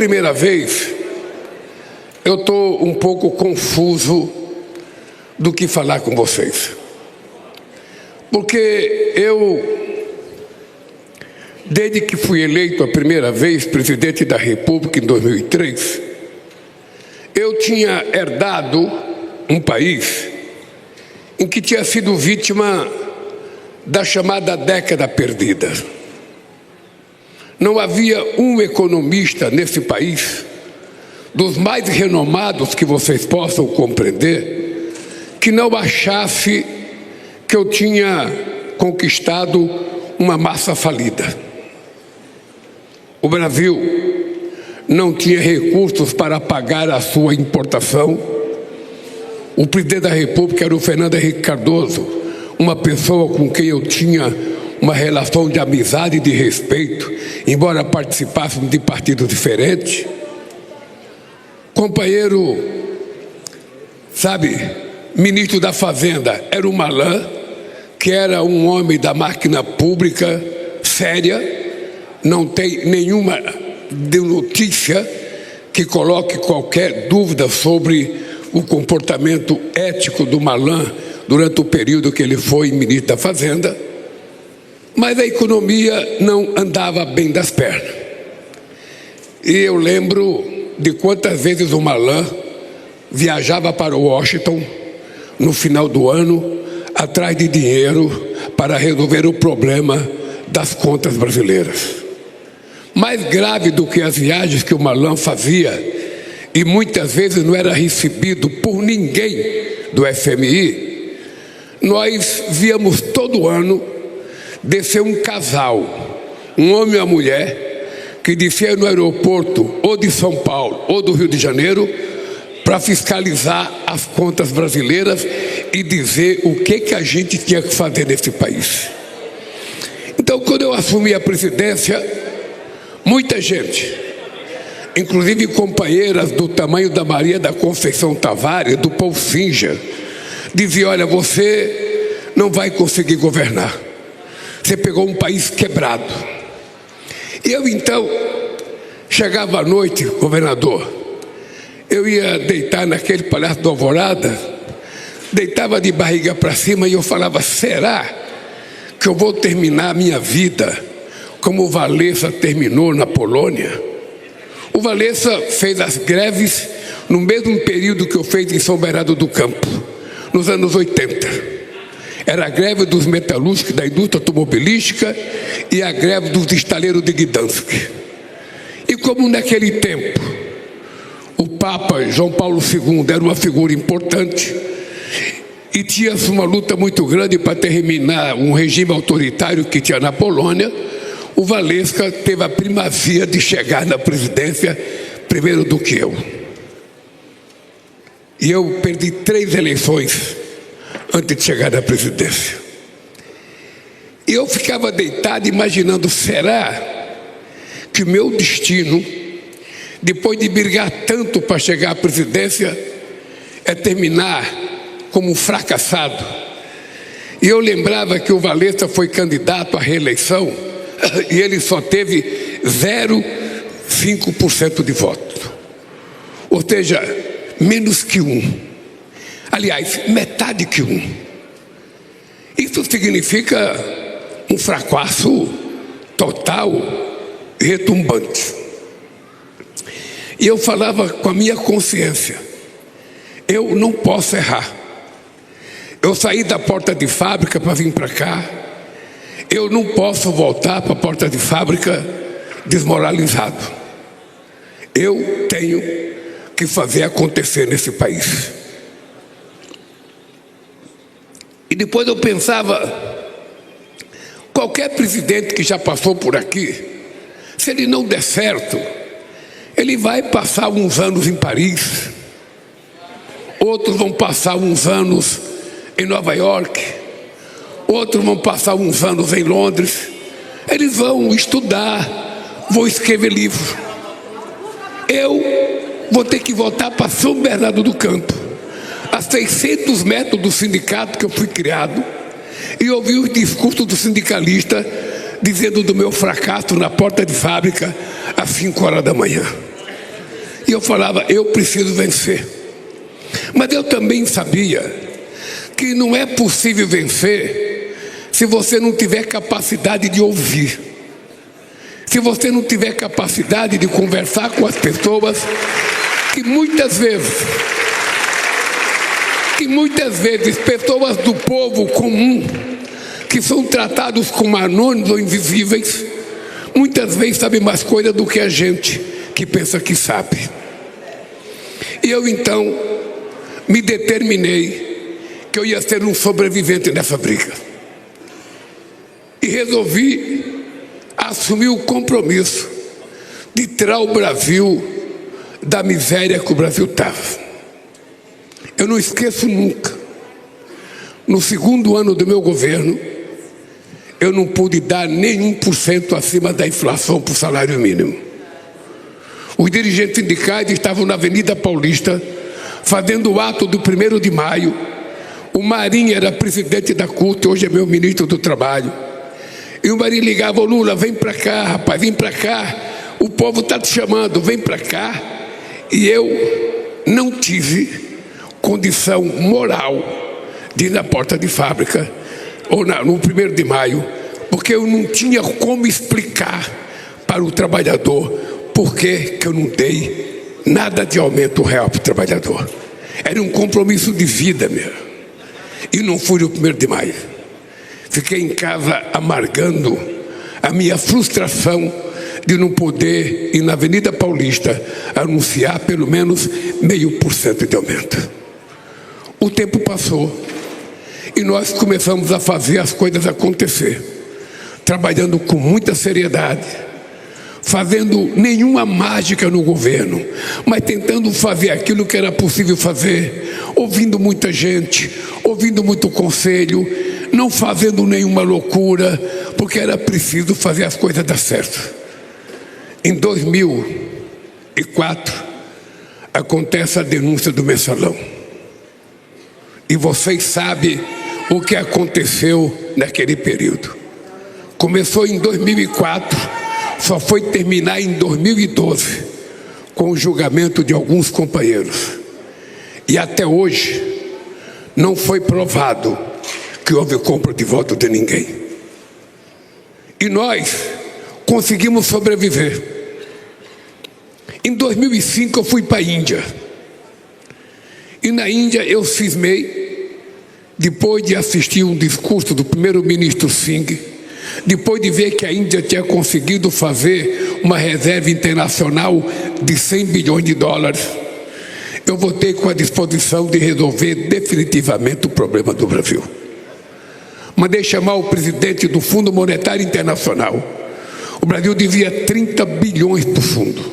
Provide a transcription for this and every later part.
primeira vez, eu estou um pouco confuso do que falar com vocês. Porque desde que fui eleito a primeira vez presidente da República em 2003, eu tinha herdado um país em que tinha sido vítima da chamada década perdida. Não havia um economista nesse país, dos mais renomados que vocês possam compreender, que não achasse que eu tinha conquistado uma massa falida. O Brasil não tinha recursos para pagar a sua importação. O presidente da República era o Fernando Henrique Cardoso, uma pessoa com quem eu tinha uma relação de amizade e de respeito, embora participássemos de partidos diferentes. Companheiro, ministro da Fazenda era o Malan, que era um homem da máquina pública séria. Não tem nenhuma notícia que coloque qualquer dúvida sobre o comportamento ético do Malan durante o período que ele foi ministro da Fazenda. Mas a economia não andava bem das pernas. E eu lembro de quantas vezes o Malan viajava para Washington no final do ano atrás de dinheiro para resolver o problema das contas brasileiras. Mais grave do que as viagens que o Malan fazia, e muitas vezes não era recebido por ninguém do FMI, nós víamos todo ano descer um casal, um homem e uma mulher, que descia no aeroporto ou de São Paulo ou do Rio de Janeiro para fiscalizar as contas brasileiras e dizer o que a gente tinha que fazer nesse país. Então, quando eu assumi a presidência, muita gente, inclusive companheiras do tamanho da Maria da Conceição Tavares, do Paul Singer, dizia: olha, você não vai conseguir governar. Você pegou um país quebrado. E eu então chegava à noite, governador, eu ia deitar naquele Palácio do Alvorada, deitava de barriga para cima e eu falava: será que eu vou terminar a minha vida como o Wałęsa terminou na Polônia? O Wałęsa fez as greves no mesmo período que eu fiz em São Bernardo do Campo, nos anos 80. Era a greve dos metalúrgicos da indústria automobilística e a greve dos estaleiros de Gdansk. E como naquele tempo o Papa João Paulo II era uma figura importante e tinha-se uma luta muito grande para terminar um regime autoritário que tinha na Polônia, o Wałęsa teve a primazia de chegar na presidência primeiro do que eu. E eu perdi 3 eleições antes de chegar na presidência. E eu ficava deitado imaginando: será que o meu destino, depois de brigar tanto para chegar à presidência, é terminar como um fracassado? E eu lembrava que o Wałęsa foi candidato à reeleição e ele só teve 0,5% de voto. Ou seja, menos que 1. Aliás, metade que 1. Isso significa um fracasso total e retumbante. E eu falava com a minha consciência: eu não posso errar. Eu saí da porta de fábrica para vir para cá. Eu não posso voltar para a porta de fábrica desmoralizado. Eu tenho que fazer acontecer nesse país. E depois eu pensava: qualquer presidente que já passou por aqui, se ele não der certo, ele vai passar uns anos em Paris, outros vão passar uns anos em Nova York, outros vão passar uns anos em Londres. Eles vão estudar, vão escrever livro. Eu vou ter que voltar para São Bernardo do Campo, a 600 metros do sindicato que eu fui criado, e ouvir os discursos do sindicalista dizendo do meu fracasso na porta de fábrica às 5 horas da manhã. E eu falava, eu preciso vencer. Mas eu também sabia que não é possível vencer se você não tiver capacidade de ouvir. Se você não tiver capacidade de conversar com as pessoas que muitas vezes pessoas do povo comum, que são tratados como anônimos ou invisíveis, muitas vezes sabem mais coisa do que a gente que pensa que sabe. E eu então me determinei que eu ia ser um sobrevivente nessa briga. E resolvi assumir o compromisso de tirar o Brasil da miséria que o Brasil estava. Eu não esqueço nunca, no segundo ano do meu governo, eu não pude dar nem 1% acima da inflação para o salário mínimo. Os dirigentes sindicais estavam na Avenida Paulista, fazendo o ato do 1º de maio. O Marinho era presidente da CUT, hoje é meu ministro do Trabalho. E o Marinho ligava, ô Lula, vem para cá, rapaz, vem para cá. O povo está te chamando, vem para cá. E eu não tive condição moral de ir na porta de fábrica, ou no 1º de maio, porque eu não tinha como explicar para o trabalhador por que eu não dei nada de aumento real para o trabalhador. Era um compromisso de vida mesmo. E não fui no 1º de maio. Fiquei em casa amargando a minha frustração de não poder ir na Avenida Paulista anunciar pelo menos 0,5% de aumento. O tempo passou e nós começamos a fazer as coisas acontecer, trabalhando com muita seriedade, fazendo nenhuma mágica no governo, mas tentando fazer aquilo que era possível fazer, ouvindo muita gente, ouvindo muito conselho, não fazendo nenhuma loucura, porque era preciso fazer as coisas dar certo. Em 2004, acontece a denúncia do Mensalão. E vocês sabem o que aconteceu naquele período. Começou em 2004, só foi terminar em 2012, com o julgamento de alguns companheiros. E até hoje, não foi provado que houve compra de voto de ninguém. E nós conseguimos sobreviver. Em 2005 eu fui para a Índia. E na Índia eu cismei, depois de assistir um discurso do primeiro-ministro Singh, depois de ver que a Índia tinha conseguido fazer uma reserva internacional de 100 bilhões de dólares, eu voltei com a disposição de resolver definitivamente o problema do Brasil. Mandei chamar o presidente do Fundo Monetário Internacional. O Brasil devia 30 bilhões para o fundo.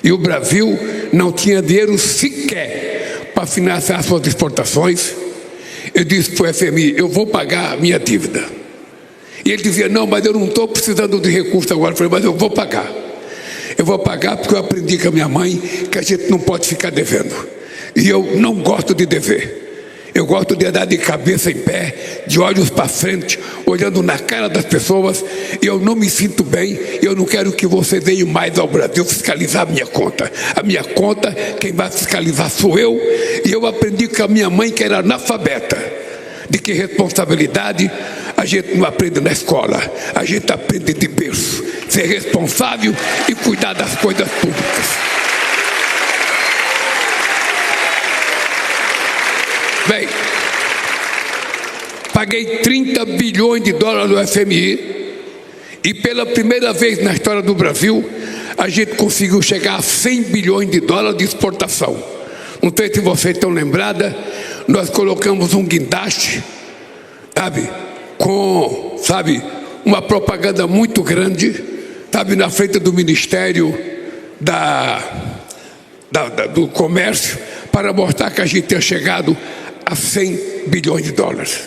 E o Brasil não tinha dinheiro sequer para financiar suas exportações. Eu disse para o FMI, eu vou pagar a minha dívida. E ele dizia, não, mas eu não estou precisando de recurso agora. Eu falei, mas eu vou pagar. Eu vou pagar porque eu aprendi com a minha mãe que a gente não pode ficar devendo. E eu não gosto de dever. Eu gosto de andar de cabeça em pé, de olhos para frente, olhando na cara das pessoas. E eu não me sinto bem. E eu não quero que você venha mais ao Brasil fiscalizar a minha conta. A minha conta, quem vai fiscalizar sou eu. E eu aprendi com a minha mãe, que era analfabeta, de que responsabilidade a gente não aprende na escola. A gente aprende de berço. Ser responsável e cuidar das coisas públicas. Bem, paguei 30 bilhões de dólares no FMI e pela primeira vez na história do Brasil, a gente conseguiu chegar a 100 bilhões de dólares de exportação. Não sei se vocês estão lembradas, nós colocamos um guindaste, com uma propaganda muito grande, na frente do Ministério do Comércio, para mostrar que a gente tinha chegado a 100 bilhões de dólares.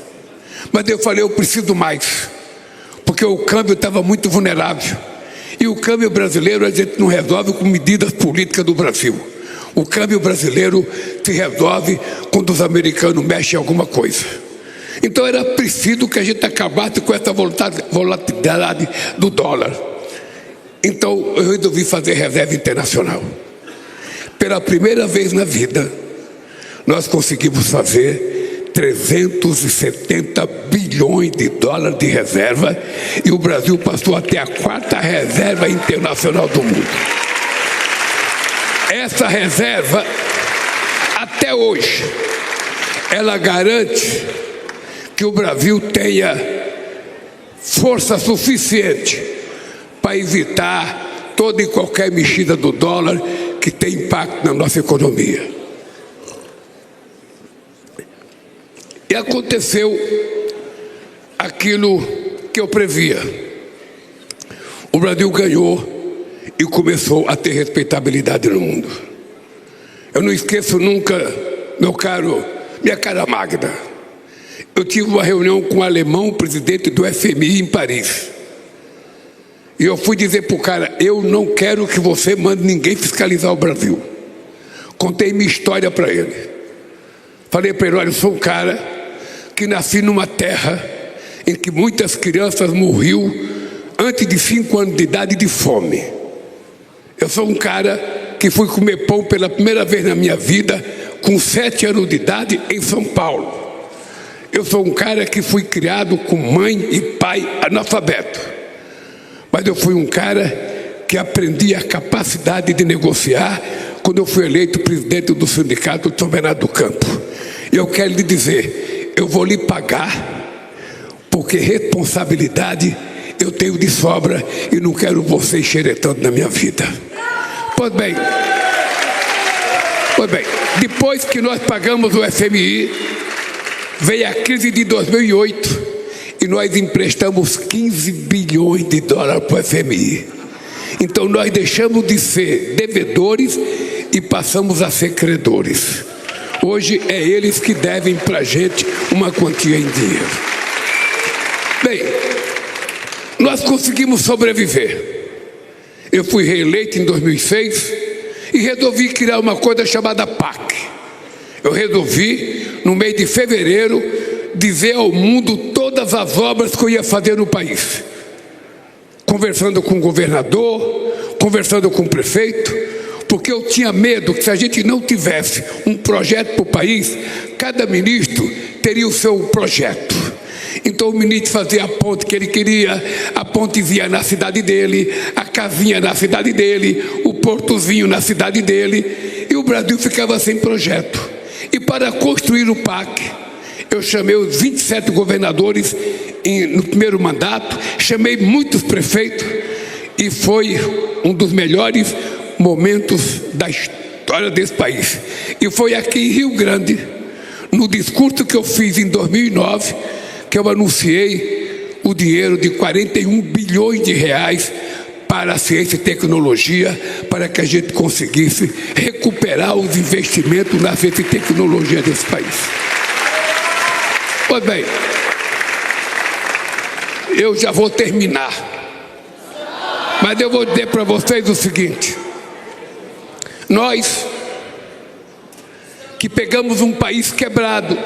Mas eu falei, eu preciso mais, porque o câmbio estava muito vulnerável. E o câmbio brasileiro a gente não resolve com medidas políticas do Brasil. O câmbio brasileiro se resolve quando os americanos mexem em alguma coisa. Então era preciso que a gente acabasse com essa volatilidade do dólar. Então eu resolvi fazer reserva internacional. pela primeira vez na vida, nós conseguimos fazer 370 bilhões de dólares de reserva e o Brasil passou a ter a quarta reserva internacional do mundo. Essa reserva, até hoje, ela garante que o Brasil tenha força suficiente para evitar toda e qualquer mexida do dólar que tem impacto na nossa economia. E aconteceu aquilo que eu previa. O Brasil ganhou e começou a ter respeitabilidade no mundo. Eu não esqueço nunca, minha cara Magda. Eu tive uma reunião com o alemão, o presidente do FMI em Paris. E eu fui dizer para o cara, eu não quero que você mande ninguém fiscalizar o Brasil. Contei minha história para ele. Falei para ele, olha, eu sou um cara que nasci numa terra em que muitas crianças morriam antes de 5 anos de idade de fome. Eu sou um cara que fui comer pão pela primeira vez na minha vida com 7 anos de idade em São Paulo. Eu sou um cara que fui criado com mãe e pai analfabeto. Mas eu fui um cara que aprendi a capacidade de negociar quando eu fui eleito presidente do sindicato de São Bernardo do Campo. E eu quero lhe dizer, eu vou lhe pagar, porque responsabilidade eu tenho de sobra e não quero você xeretando na minha vida. Pois bem, depois que nós pagamos o FMI, veio a crise de 2008 e nós emprestamos 15 bilhões de dólares para o FMI. Então nós deixamos de ser devedores e passamos a ser credores. Hoje é eles que devem para a gente uma quantia em dinheiro. Bem, nós conseguimos sobreviver. Eu fui reeleito em 2006 e resolvi criar uma coisa chamada PAC. Eu resolvi, no mês de fevereiro, dizer ao mundo todas as obras que eu ia fazer no país. Conversando com o governador, conversando com o prefeito, porque eu tinha medo que se a gente não tivesse um projeto para o país, cada ministro teria o seu projeto. Então o ministro fazia a ponte que ele queria, a pontezinha na cidade dele, a casinha na cidade dele, o portozinho na cidade dele, e o Brasil ficava sem projeto. E para construir o PAC, eu chamei os 27 governadores no primeiro mandato, chamei muitos prefeitos, e foi um dos melhores momentos da história desse país. E foi aqui em Rio Grande, no discurso que eu fiz em 2009, que eu anunciei o dinheiro de 41 bilhões de reais para a ciência e tecnologia, para que a gente conseguisse recuperar os investimentos na ciência e tecnologia desse país. Pois bem, eu já vou terminar, mas eu vou dizer para vocês o seguinte: nós que pegamos um país quebrado,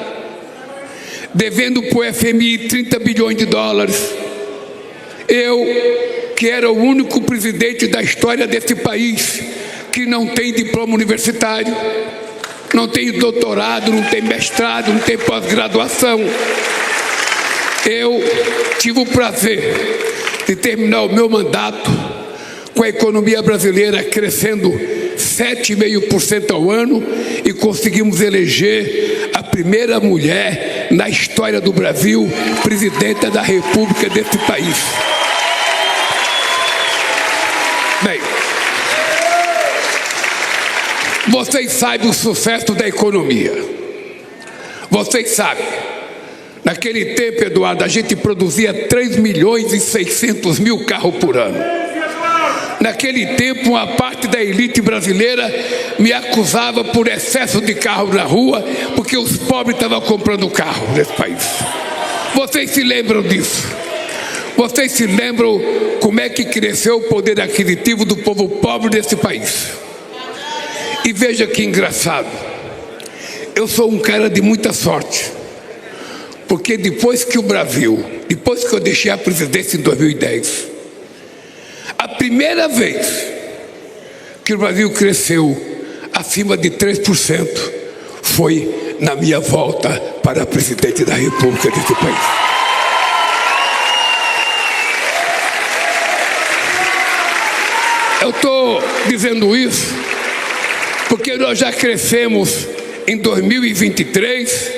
devendo para o FMI 30 bilhões de dólares, eu, que era o único presidente da história desse país que não tem diploma universitário, não tem doutorado, não tem mestrado, não tem pós-graduação, eu tive o prazer de terminar o meu mandato com a economia brasileira crescendo 7,5% ao ano e conseguimos eleger a primeira mulher na história do Brasil presidenta da República desse país. Bem, vocês sabem o sucesso da economia. Vocês sabem. Naquele tempo, Eduardo, a gente produzia 3.600.000 carros por ano. Naquele tempo, uma parte da elite brasileira me acusava por excesso de carro na rua, porque os pobres estavam comprando carro nesse país. Vocês se lembram disso? Vocês se lembram como é que cresceu o poder aquisitivo do povo pobre desse país? E veja que engraçado, eu sou um cara de muita sorte, porque depois que eu deixei a presidência em 2010, a primeira vez que o Brasil cresceu acima de 3% foi na minha volta para presidente da República desse país. Eu estou dizendo isso porque nós já crescemos em 2023,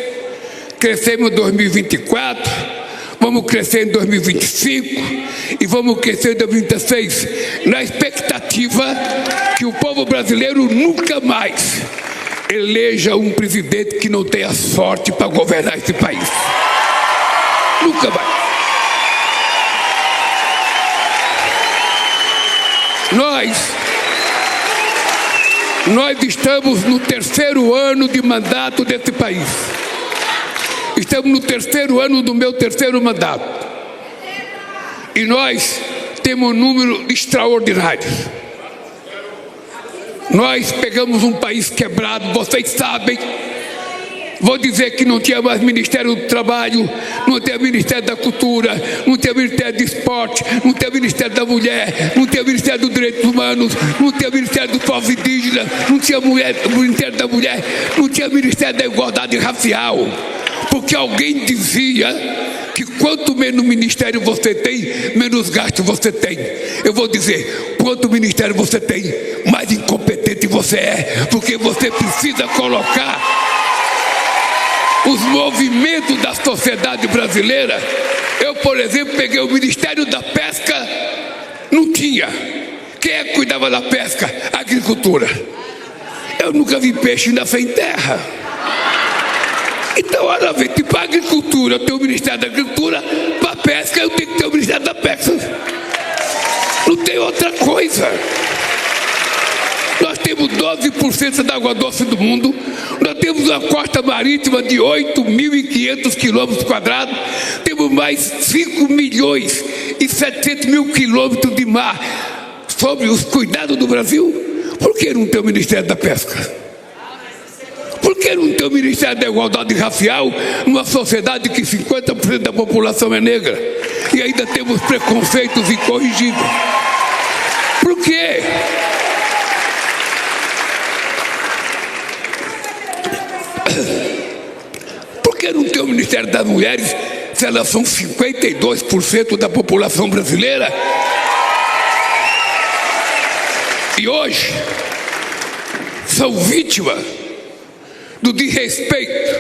crescemos em 2024, vamos crescer em 2025 e vamos crescer em 2026, na expectativa que o povo brasileiro nunca mais eleja um presidente que não tenha sorte para governar esse país. Nunca mais. Nós estamos no 3º ano de mandato desse país. Estamos no 3º ano do meu 3º mandato. E nós temos um número extraordinário. Nós pegamos um país quebrado, vocês sabem. Vou dizer que não tinha mais Ministério do Trabalho, não tinha Ministério da Cultura, não tinha Ministério do Esporte, não tinha Ministério da Mulher, não tinha Ministério dos Direitos Humanos, não tinha Ministério do Povo Indígena, não tinha Ministério da Mulher, não tinha Ministério da Igualdade Racial. Porque alguém dizia que quanto menos ministério você tem, menos gasto você tem. Eu vou dizer, quanto ministério você tem, mais incompetente você é, porque você precisa colocar os movimentos da sociedade brasileira. Eu, por exemplo, peguei o Ministério da Pesca, não tinha. Quem é que cuidava da pesca? A agricultura. Eu nunca vi peixe nascer em terra. Então, olha, para a agricultura eu tenho o Ministério da Agricultura, para a pesca eu tenho que ter o Ministério da Pesca. Não tem outra coisa. Nós temos 12% da água doce do mundo, nós temos uma costa marítima de 8.500 quilômetros quadrados, temos mais 5.700.000 quilômetros de mar sobre os cuidados do Brasil. Por que não tem o Ministério da Pesca? Por que não tem o Ministério da Igualdade Racial numa sociedade que 50% da população é negra e ainda temos preconceitos incorrigíveis? Por quê? Por que não tem o Ministério das Mulheres se elas são 52% da população brasileira? E hoje são vítimas do desrespeito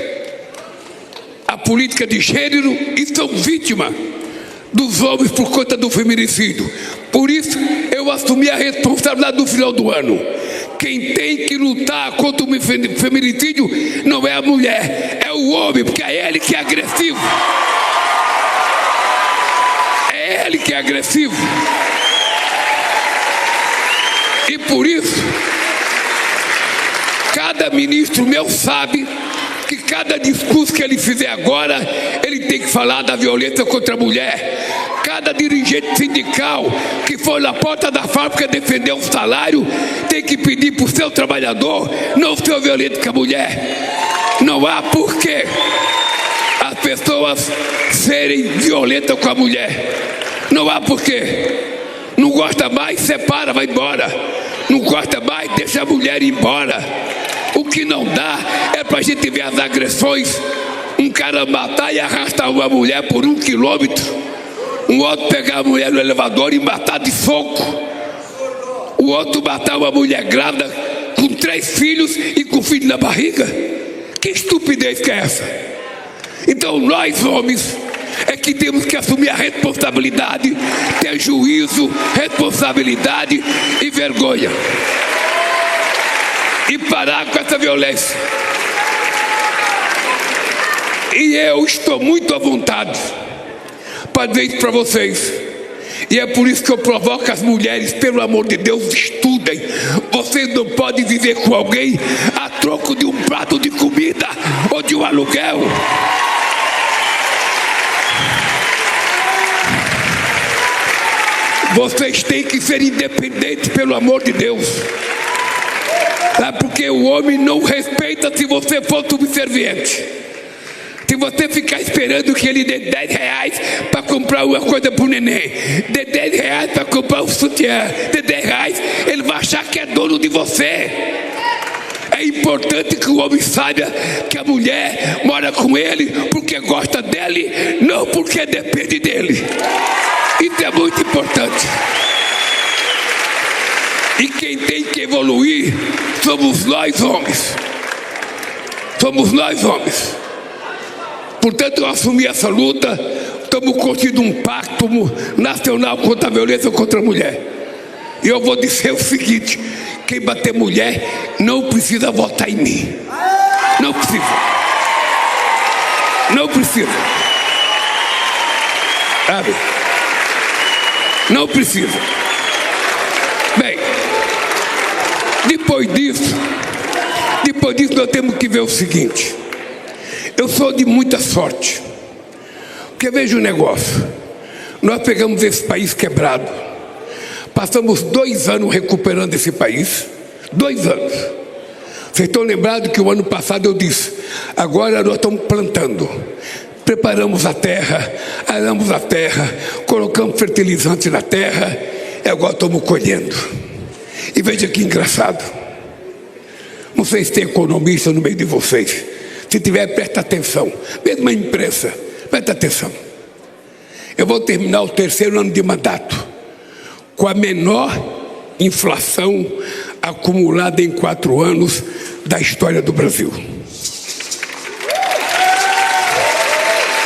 à política de gênero e são vítimas dos homens por conta do feminicídio. Por isso eu assumi a responsabilidade no final do ano. Quem tem que lutar contra o feminicídio não é a mulher, é o homem, porque é ele que é agressivo. É ele que é agressivo. E por isso, cada ministro meu sabe que cada discurso que ele fizer agora, ele tem que falar da violência contra a mulher. Cada dirigente sindical que for na porta da fábrica defender um salário, tem que pedir para o seu trabalhador não ser violento com a mulher. Não há porquê as pessoas serem violentas com a mulher. Não há porquê. Não gosta mais, separa, vai embora. Não gosta mais, deixa a mulher ir embora. O que não dá é pra gente ver as agressões. Um cara matar e arrastar uma mulher por 1 quilômetro. Um outro pegar a mulher no elevador e matar de soco. O outro matar uma mulher grávida com 3 filhos e com filho na barriga. Que estupidez que é essa? Então nós, homens, é que temos que assumir a responsabilidade, ter juízo, responsabilidade e vergonha. E parar com essa violência. E eu estou muito à vontade para dizer isso para vocês. E é por isso que eu provoco as mulheres, pelo amor de Deus, estudem. Vocês não podem viver com alguém a troco de um prato de comida ou de um aluguel. Vocês têm que ser independentes, pelo amor de Deus. Porque o homem não respeita se você for subserviente. Se você ficar esperando que ele dê 10 reais para comprar uma coisa para o neném, dê 10 reais para comprar um sutiã, dê 10 reais, ele vai achar que é dono de você. É importante que o homem saiba que a mulher mora com ele porque gosta dele, não porque depende dele. Isso é muito importante. E quem tem que evoluir somos nós homens. Somos nós homens. Portanto, eu assumi essa luta. Estamos construindo um pacto nacional contra a violência contra a mulher. E eu vou dizer o seguinte: quem bater mulher não precisa votar em mim. Não precisa. Não precisa. Sabe? Não precisa. Bem, depois disso nós temos que ver o seguinte. Eu sou de muita sorte. Porque veja o negócio. Nós pegamos esse país quebrado. Passamos 2 anos recuperando esse país. 2 anos. Vocês estão lembrados que o ano passado eu disse: agora nós estamos plantando. Preparamos a terra, aramos a terra, colocamos fertilizante na terra e agora estamos colhendo. E veja que engraçado. Não sei se tem economista no meio de vocês. Se tiver, presta atenção. Mesmo a imprensa, presta atenção. Eu vou terminar o 3º ano de mandato com a menor inflação acumulada em 4 anos da história do Brasil.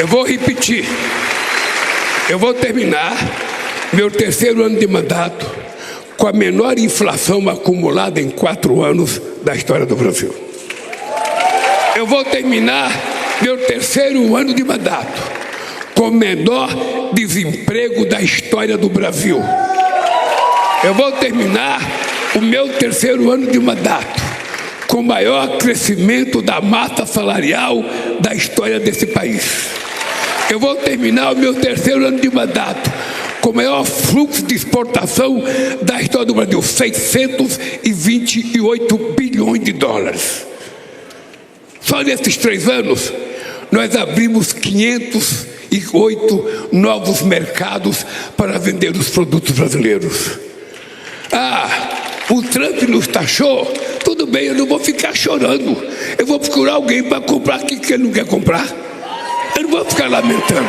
Eu vou repetir. Eu vou terminar meu 3º ano de mandato com a menor inflação acumulada em 4 anos da história do Brasil. Eu vou terminar meu 3º ano de mandato com o menor desemprego da história do Brasil. Eu vou terminar o meu 3º ano de mandato com o maior crescimento da massa salarial da história desse país. Eu vou terminar o meu 3º ano de mandato com o maior fluxo de exportação da história do Brasil, 628 bilhões de dólares. Só nesses 3 anos, nós abrimos 508 novos mercados para vender os produtos brasileiros. O Trump nos taxou, tudo bem, eu não vou ficar chorando. Eu vou procurar alguém para comprar aquilo que ele não quer comprar. Eu não vou ficar lamentando.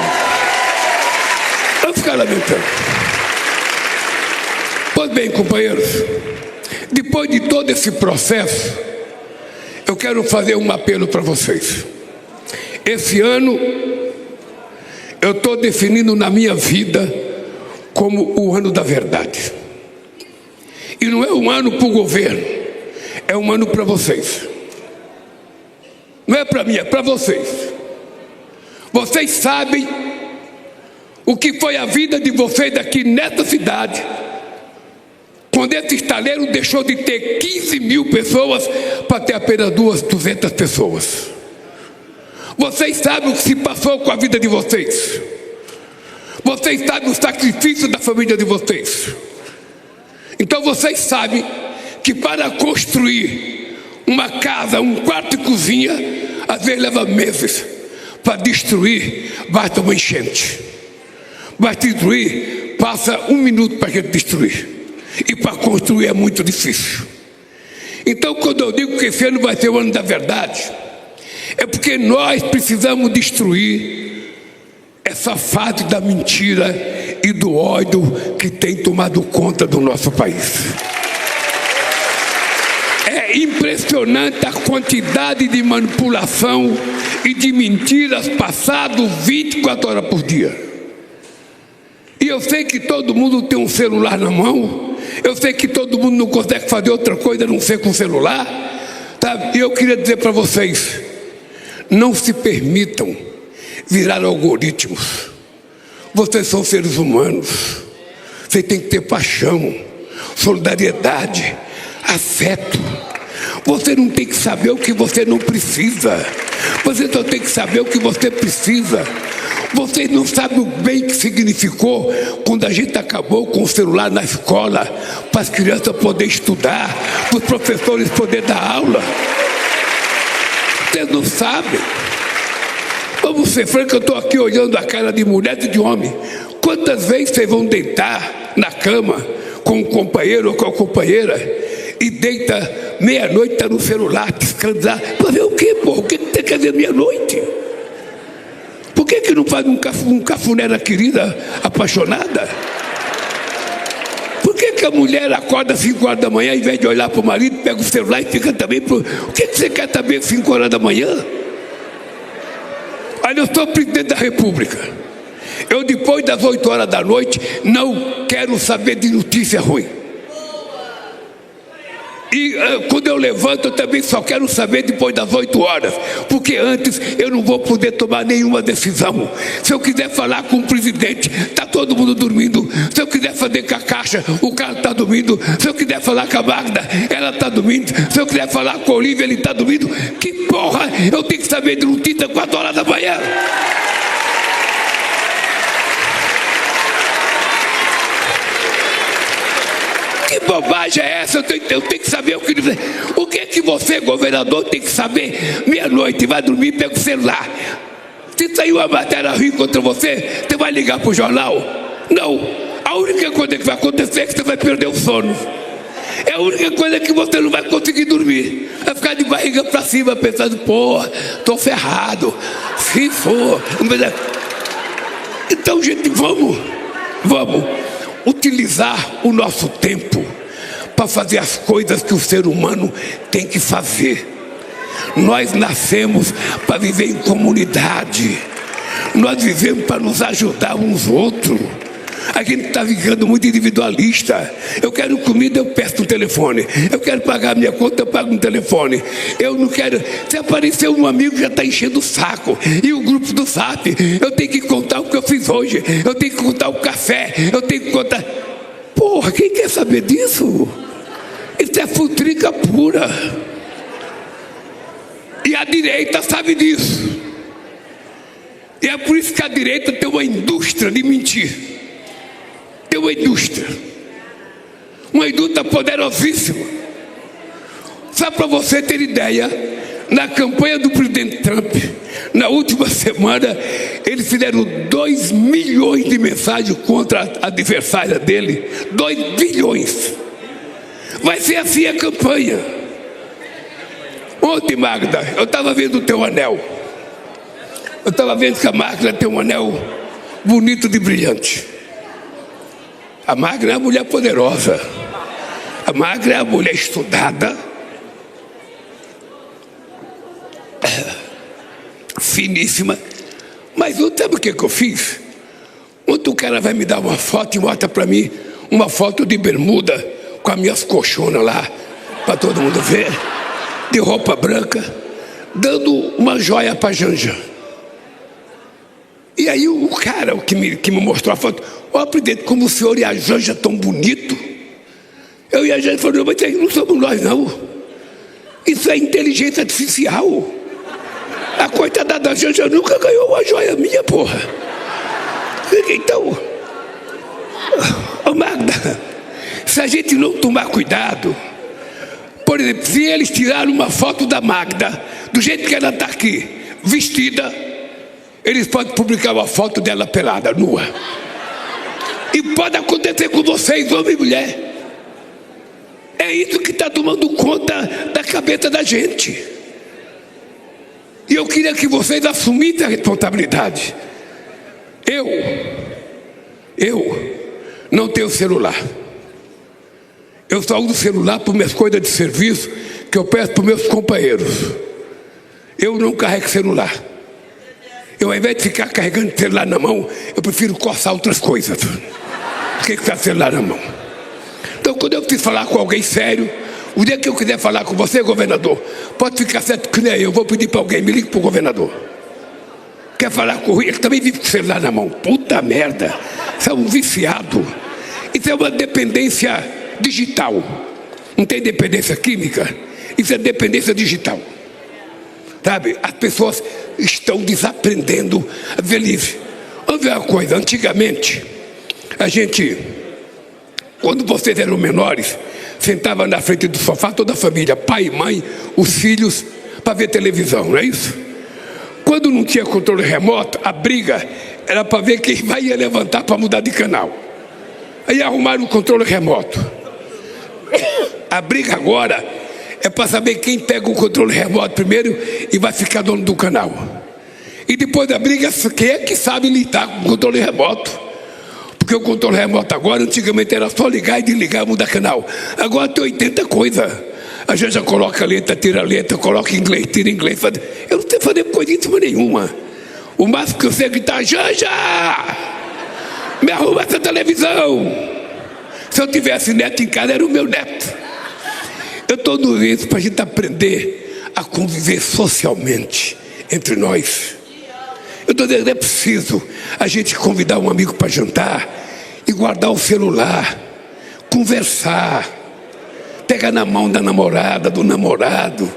Pois bem, companheiros, depois de todo esse processo, eu quero fazer um apelo para vocês. Esse ano, eu estou definindo na minha vida como o ano da verdade. E não é um ano para o governo, é um ano para vocês. Não é para mim, é para vocês. Vocês sabem o que foi a vida de vocês aqui nessa cidade, quando esse estaleiro deixou de ter 15 mil pessoas para ter apenas 200 pessoas. Vocês sabem o que se passou com a vida de vocês. Vocês sabem o sacrifício da família de vocês. Então vocês sabem que para construir uma casa, um quarto e cozinha, às vezes leva meses. Para destruir, basta uma enchente. Para destruir, passa 1 minuto para a gente destruir. E para construir é muito difícil. Então, quando eu digo que esse ano vai ser o ano da verdade, é porque nós precisamos destruir essa fase da mentira e do ódio que tem tomado conta do nosso país. É impressionante a quantidade de manipulação e de mentiras passadas 24 horas por dia. E eu sei que todo mundo tem um celular na mão. Eu sei que todo mundo não consegue fazer outra coisa a não ser com celular. Tá? E eu queria dizer para vocês: não se permitam virar algoritmos. Vocês são seres humanos. Vocês têm que ter paixão, solidariedade, afeto. Você não tem que saber o que você não precisa. Você só tem que saber o que você precisa. Vocês não sabem o bem que significou quando a gente acabou com o celular na escola, para as crianças poderem estudar, para os professores poderem dar aula. Vocês não sabem. Vamos ser francos, eu estou aqui olhando a cara de mulher e de homem. Quantas vezes vocês vão deitar na cama com um companheiro ou com a companheira e deita meia-noite, está no celular, piscando lá. Para ver o quê, porra? O que você quer ver meia-noite? Por que não faz um cafuné na querida apaixonada? Por que a mulher acorda às 5 horas da manhã, em vez de olhar para o marido, pega o celular e fica também... O que você quer saber às 5 horas da manhã? Olha, eu sou presidente da República. Eu, depois das 8 horas da noite, não quero saber de notícia ruim. E quando eu levanto, eu também só quero saber depois das 8 horas, porque antes eu não vou poder tomar nenhuma decisão. Se eu quiser falar com o presidente, está todo mundo dormindo. Se eu quiser fazer com a Caixa, o cara está dormindo. Se eu quiser falar com a Magda, ela está dormindo. Se eu quiser falar com o Olívio, ele está dormindo. Que porra, eu tenho que saber de notícia 4 horas da manhã. Que bobagem é essa? Eu tenho que saber o que é que você, governador, tem que saber. Meia-noite, vai dormir e pega o celular. Se sair uma matéria ruim contra você, você vai ligar para o jornal? Não. A única coisa que vai acontecer é que você vai perder o sono. É a única coisa que você não vai conseguir dormir. Vai ficar de barriga para cima pensando, porra, estou ferrado. Se for. Então, gente, vamos utilizar o nosso tempo para fazer as coisas que o ser humano tem que fazer. Nós nascemos para viver em comunidade. Nós vivemos para nos ajudar uns outros. A gente está ficando muito individualista. Eu quero comida, eu peço no telefone. Eu quero pagar minha conta, eu pago no telefone. Eu não quero... Se aparecer um amigo, já está enchendo o saco. E o grupo do Zap, eu tenho que contar o que eu fiz hoje. Eu tenho que contar o café. Eu tenho que contar... Porra, quem quer saber disso? Isso é futrica pura. E a direita sabe disso. E é por isso que a direita tem uma indústria de mentir. Tem uma indústria poderosíssima. Só para você ter ideia, na campanha do presidente Trump, na última semana, eles fizeram 2 milhões de mensagens contra a adversária dele. 2 bilhões. Vai ser assim a campanha. Ontem, Magda, eu estava vendo o teu anel. Eu estava vendo que a Magda tem um anel bonito de brilhante. A Magda é uma mulher poderosa. A Magda é uma mulher estudada, finíssima. Mas não sabe o que eu fiz? Ontem o cara vai me dar uma foto e mostra para mim uma foto de bermuda com as minhas colchonas lá, para todo mundo ver, de roupa branca, dando uma joia para Janja. E aí o cara que me mostrou a foto, ó, presidente, como o senhor e a Janja tão bonito. Eu e a Janja falamos, mas isso aí não somos nós não. Isso é inteligência artificial. A coitada da Janja nunca ganhou uma joia minha, porra. Então, ô Magda, se a gente não tomar cuidado, por exemplo, se eles tiraram uma foto da Magda, do jeito que ela está aqui, vestida, eles podem publicar uma foto dela pelada, nua. E pode acontecer com vocês, homem e mulher. É isso que está tomando conta da cabeça da gente. E eu queria que vocês assumissem a responsabilidade. Eu não tenho celular. Eu só uso celular para minhas coisas de serviço que eu peço para os meus companheiros. Eu não carrego celular. Eu, ao invés de ficar carregando celular na mão, eu prefiro coçar outras coisas do que ficar celular na mão. Então, quando eu preciso falar com alguém sério, o dia que eu quiser falar com você, governador, pode ficar certo que nem eu vou pedir para alguém, me ligue para o governador. Quer falar com o Rui? Ele também vive com o celular na mão. Puta merda, isso é um viciado. Isso é uma dependência digital. Não tem dependência química, isso é dependência digital. Sabe, as pessoas estão desaprendendo a velhice. Vamos ver uma coisa, antigamente, a gente, quando vocês eram menores, sentava na frente do sofá, toda a família, pai e mãe, os filhos, para ver televisão, não é isso? Quando não tinha controle remoto, a briga era para ver quem vai ia levantar para mudar de canal. Aí arrumaram o controle remoto. A briga agora é para saber quem pega o controle remoto primeiro e vai ficar dono do canal. E depois da briga, quem é que sabe lidar com o controle remoto? Porque o controle remoto agora, antigamente era só ligar e desligar, mudar canal. Agora tem 80 coisas. A gente já coloca letra, tira letra, coloca inglês, tira inglês. Eu não sei fazer coisíssima nenhuma. O máximo que eu sei é gritar: Janja! Me arruma essa televisão! Se eu tivesse neto em casa, era o meu neto. Eu estou dizendo isso para a gente aprender a conviver socialmente entre nós. Eu estou dizendo, é preciso a gente convidar um amigo para jantar e guardar o celular, conversar, pegar na mão da namorada, do namorado,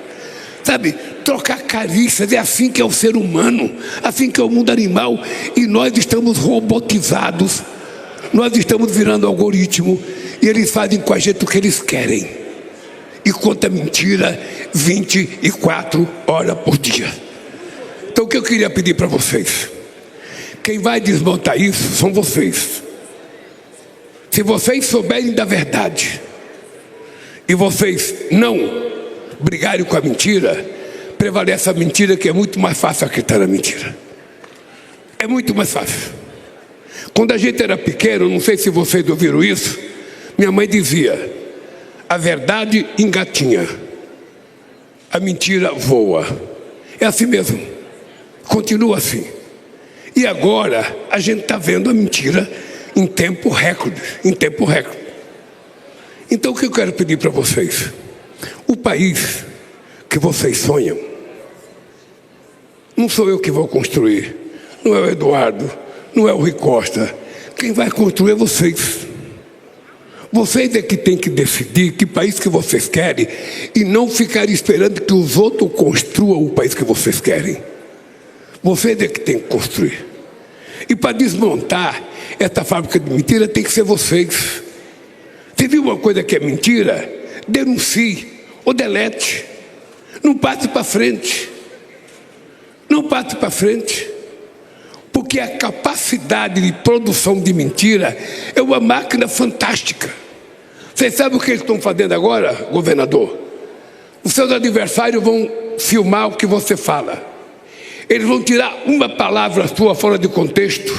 sabe? Trocar carícias. É assim que é o ser humano, assim que é o mundo animal. E nós estamos robotizados, nós estamos virando algoritmo e eles fazem com a gente o que eles querem. E conta mentira 24 horas por dia. Então o que eu queria pedir para vocês? Quem vai desmontar isso são vocês. Se vocês souberem da verdade e vocês não brigarem com a mentira, prevalece a mentira, que é muito mais fácil acreditar na mentira. É muito mais fácil. Quando a gente era pequeno, não sei se vocês ouviram isso, minha mãe dizia: a verdade engatinha, a mentira voa. É assim mesmo. Continua assim. E agora a gente está vendo a mentira em tempo recorde. Então o que eu quero pedir para vocês? O país que vocês sonham, não sou eu que vou construir, não é o Eduardo, não é o Rui Costa. Quem vai construir é vocês. Vocês é que tem que decidir que país que vocês querem e não ficar esperando que os outros construam o país que vocês querem. Vocês é que tem que construir. E para desmontar essa fábrica de mentira tem que ser vocês. Se viu uma coisa que é mentira, denuncie ou delete. Não passe para frente. Não passe para frente. Porque a capacidade de produção de mentira é uma máquina fantástica. Vocês sabem o que eles estão fazendo agora, governador? Os seus adversários vão filmar o que você fala. Eles vão tirar uma palavra sua fora de contexto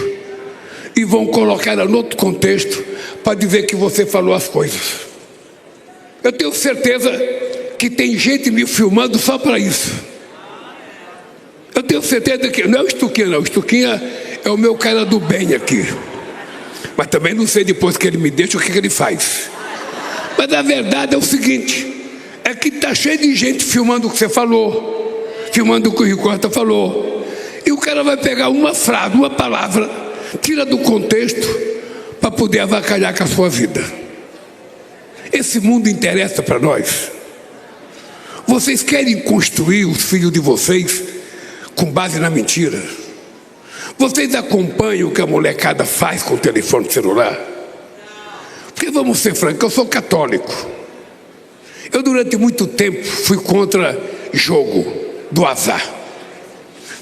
e vão colocar ela em outro contexto para dizer que você falou as coisas. Eu tenho certeza que tem gente me filmando só para isso. Eu tenho certeza que não é o Stuquinha, não. O Stuquinha é o meu cara do bem aqui. Mas também não sei depois que ele me deixa o que ele faz. Mas a verdade é o seguinte: é que está cheio de gente filmando o que você falou, filmando o que o Rui Costa falou. E o cara vai pegar uma frase, uma palavra, tira do contexto para poder avacalhar com a sua vida. Esse mundo interessa para nós. Vocês querem construir os filhos de vocês com base na mentira? Vocês acompanham o que a molecada faz com o telefone celular? Porque vamos ser francos, eu sou católico. Eu durante muito tempo fui contra jogo do azar.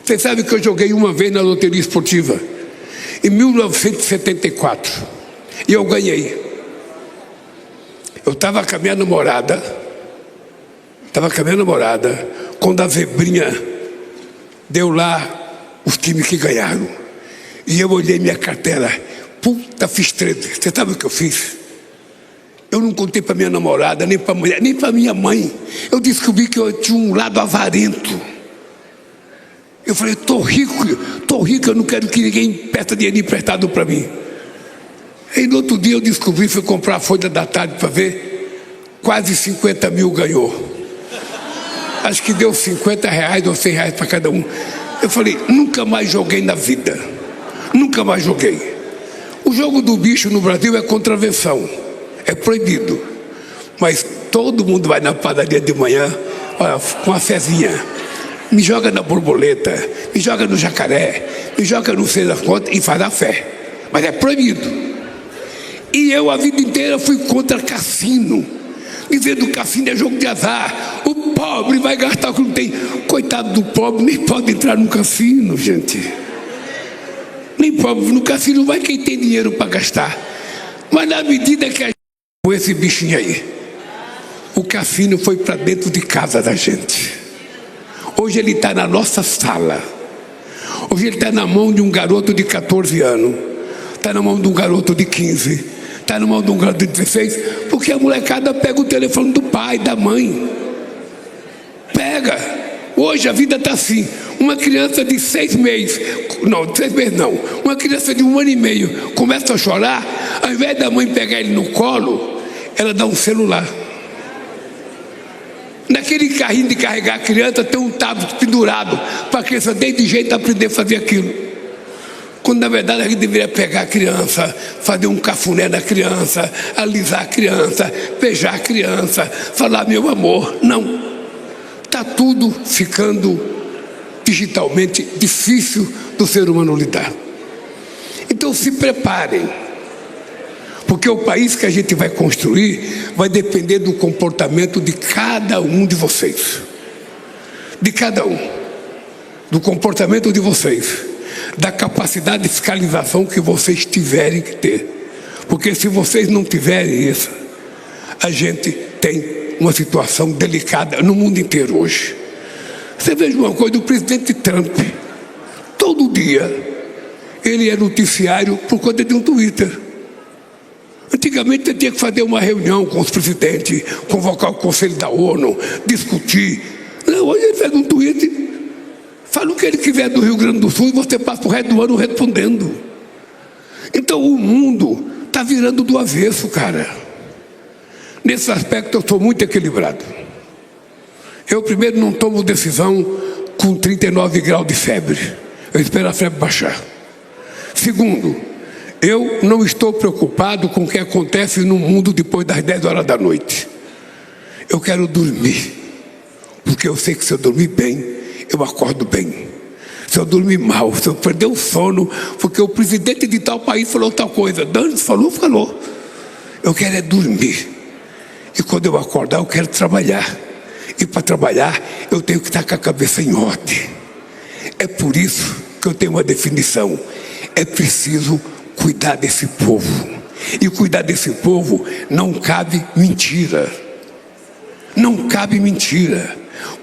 Vocês sabem que eu joguei uma vez na loteria esportiva, em 1974, e eu ganhei. Eu estava com a minha namorada, quando a zebrinha deu lá os times que ganharam. E eu olhei minha carteira, puta, fiz 13. Você sabe o que eu fiz? Eu não contei para minha namorada, nem para a mulher, nem para minha mãe. Eu descobri que eu tinha um lado avarento. Eu falei, estou rico, eu não quero que ninguém peça dinheiro emprestado para mim. E no outro dia eu descobri, fui comprar a Folha da Tarde para ver, quase 50 mil ganhou. Acho que deu 50 reais ou 100 reais para cada um. Eu falei, nunca mais joguei na vida. Nunca mais joguei. O jogo do bicho no Brasil é contravenção. É proibido. Mas todo mundo vai na padaria de manhã, olha, com a fezinha. Me joga na borboleta, me joga no jacaré, me joga no sei das contas e faz a fé. Mas é proibido. E eu a vida inteira fui contra cassino, dizendo que cassino é jogo de azar. O pobre vai gastar o que não tem. Coitado do pobre, nem pode entrar no cassino, gente. Nem pobre, no cassino vai quem tem dinheiro para gastar. Mas na medida que a gente com esse bichinho aí, O Cassino foi para dentro de casa da gente. Hoje ele está na nossa sala. Hoje ele está na mão de um garoto de 14 anos. Está na mão de um garoto de 15. Está na mão de um garoto de 16. Porque a molecada pega o telefone do pai, da mãe. Pega. Hoje a vida está assim. Uma criança de 6 meses. Não, 6 meses não. Uma criança de 1 ano e meio começa a chorar. Ao invés da mãe pegar ele no colo, ela dá um celular. Naquele carrinho de carregar a criança tem um tablet pendurado para a criança desde jeito aprender a fazer aquilo. Quando na verdade a gente deveria pegar a criança, fazer um cafuné na criança, alisar a criança, beijar a criança, falar meu amor. Não. Está tudo ficando digitalmente difícil do ser humano lidar. Então se preparem. Porque o país que a gente vai construir vai depender do comportamento de cada um de vocês. De cada um. Do comportamento de vocês. Da capacidade de fiscalização que vocês tiverem que ter. Porque se vocês não tiverem isso, a gente tem uma situação delicada no mundo inteiro hoje. Você veja uma coisa, o presidente Trump, todo dia, ele é noticiário por conta de um Twitter. Antigamente você tinha que fazer uma reunião com os presidentes, convocar o Conselho da ONU, discutir. Não, hoje ele faz um tweet, fala o que ele quiser do Rio Grande do Sul e você passa o resto do ano respondendo. Então o mundo está virando do avesso, cara. Nesse aspecto eu sou muito equilibrado. Eu primeiro não tomo decisão com 39 graus de febre. Eu espero a febre baixar. Segundo, eu não estou preocupado com o que acontece no mundo depois das 10 horas da noite. Eu quero dormir. Porque eu sei que se eu dormir bem, eu acordo bem. Se eu dormir mal, se eu perder o sono, porque o presidente de tal país falou tal coisa, Dani falou. Eu quero é dormir. E quando eu acordar, eu quero trabalhar. E para trabalhar, eu tenho que estar com a cabeça em ordem. É por isso que eu tenho uma definição. É preciso cuidar desse povo. E cuidar desse povo não cabe mentira. Não cabe mentira.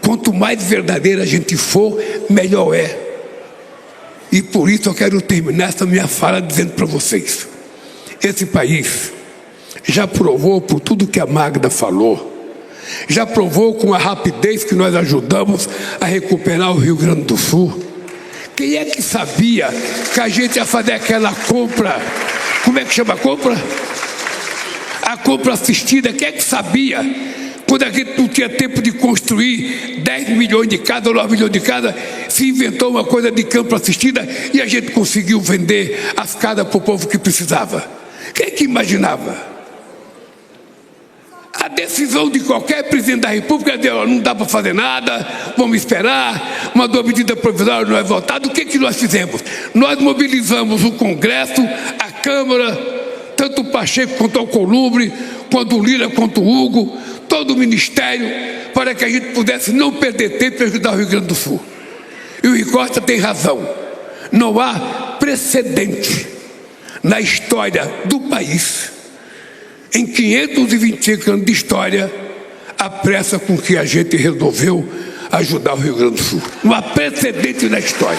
Quanto mais verdadeira a gente for, melhor é. E por isso eu quero terminar essa minha fala dizendo para vocês. Esse país já provou por tudo que a Magda falou. Já provou com a rapidez que nós ajudamos a recuperar o Rio Grande do Sul. Quem é que sabia que a gente ia fazer aquela compra? Como é que chama a compra? A compra assistida. Quem é que sabia? Quando a gente não tinha tempo de construir 10 milhões de casas ou 9 milhões de casas, se inventou uma coisa de campo assistida e a gente conseguiu vender as casas para o povo que precisava. Quem é que imaginava? A decisão de qualquer presidente da República é dizer, não dá para fazer nada, vamos esperar, mandou a medida provisória, não é votada. O que nós fizemos? Nós mobilizamos o Congresso, a Câmara, tanto o Pacheco quanto o Alcolumbre, quanto o Lira, quanto o Hugo, todo o Ministério, para que a gente pudesse não perder tempo e ajudar o Rio Grande do Sul. E o Rui Costa tem razão. Não há precedente na história do país, em 525 anos de história, a pressa com que a gente resolveu ajudar o Rio Grande do Sul. Não há precedente na história.